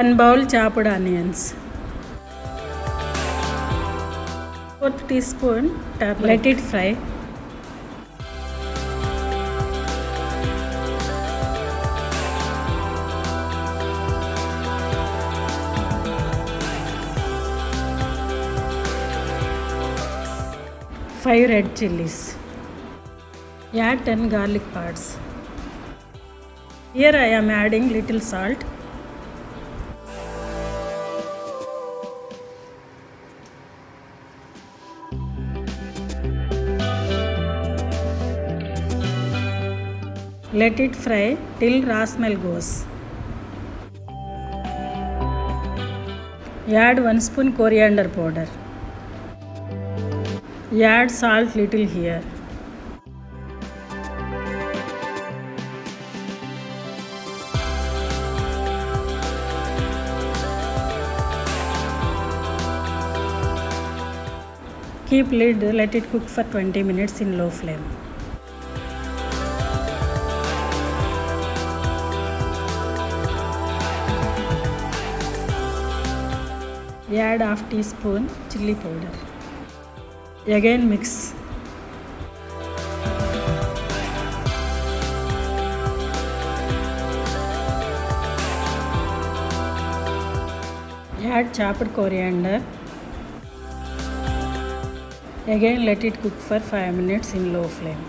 1 bowl chopped onions. 4th teaspoon turmeric. Let it fry. Five red chilies. Add 10 garlic parts. Here I am adding little salt. Let it fry till raw smell goes. Add 1 spoon coriander powder. Add salt little here. Keep lid, let it cook for 20 minutes in low flame. Add half teaspoon chili powder. Again mix. Add chopped coriander. Again let it cook for 5 minutes in low flame.